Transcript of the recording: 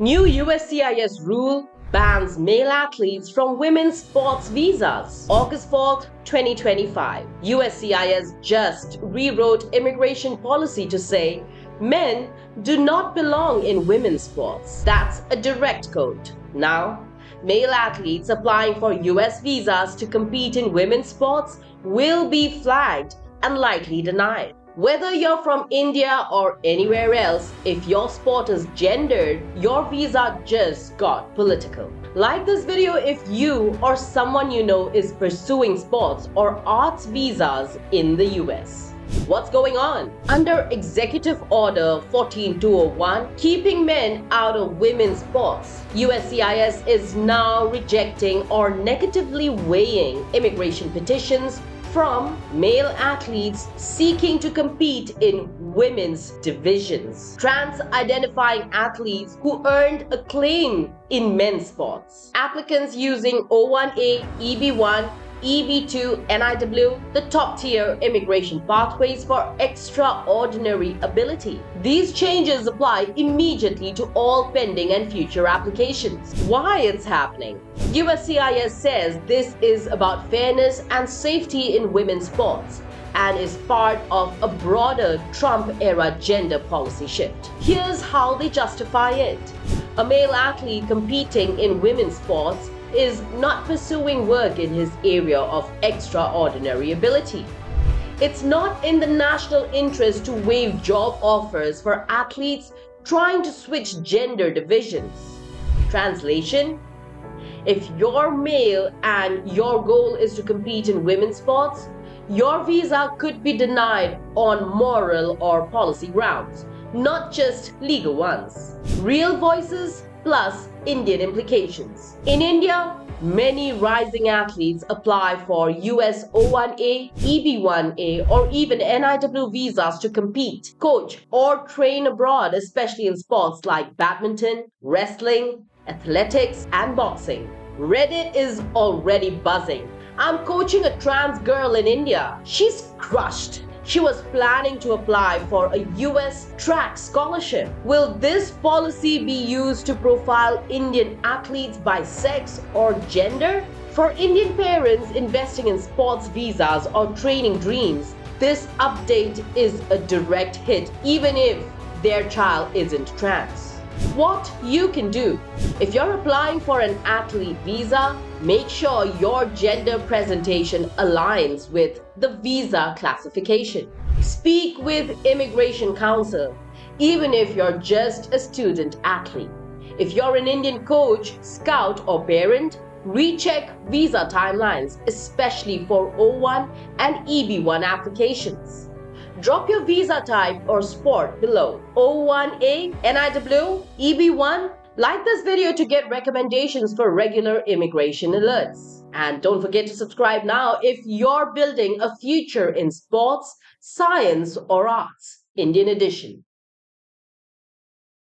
New USCIS rule bans male athletes from women's sports visas. August 4th, 2025. USCIS just rewrote immigration policy to say men do not belong in women's sports. That's a direct quote. Now, male athletes applying for US visas to compete in women's sports will be flagged and likely denied. Whether you're from India or anywhere else, if your sport is gendered, your visa just got political. Like this video if you or someone you know is pursuing sports or arts visas in the US. What's going on? Under Executive Order 14201, keeping men out of women's sports, USCIS is now rejecting or negatively weighing immigration petitions from male athletes seeking to compete in women's divisions. Trans-identifying athletes who earned acclaim in men's sports. Applicants using O1A, EB1, EB2, NIW, the top-tier immigration pathways for extraordinary ability. These changes apply immediately to all pending and future applications. Why it's happening? USCIS says this is about fairness and safety in women's sports and is part of a broader Trump-era gender policy shift. Here's how they justify it. A male athlete competing in women's sports is not pursuing work in his area of extraordinary ability. It's not in the national interest to waive job offers for athletes trying to switch gender divisions. Translation: if you're male and your goal is to compete in women's sports, your visa could be denied on moral or policy grounds, not just legal ones. Real voices plus Indian implications. In India, many rising athletes apply for US O1A, EB1A, or even NIW visas to compete, coach, or train abroad, especially in sports like badminton, wrestling, athletics, and boxing. Reddit is already buzzing. I'm coaching a trans girl in India. She's crushed. She was planning to apply for a US track scholarship. Will this policy be used to profile Indian athletes by sex or gender? For Indian parents investing in sports visas or training dreams, this update is a direct hit even if their child isn't trans. What you can do: if you're applying for an athlete visa, make sure your gender presentation aligns with the visa classification. Speak with immigration counsel, even if you're just a student athlete. If you're an Indian coach, scout, or parent, recheck visa timelines, especially for O1 and EB1 applications. Drop your visa type or sport below. O1A, NIW, EB1. Like this video to get recommendations for regular immigration alerts. And don't forget to subscribe now if you're building a future in sports, science, or arts. Indian edition.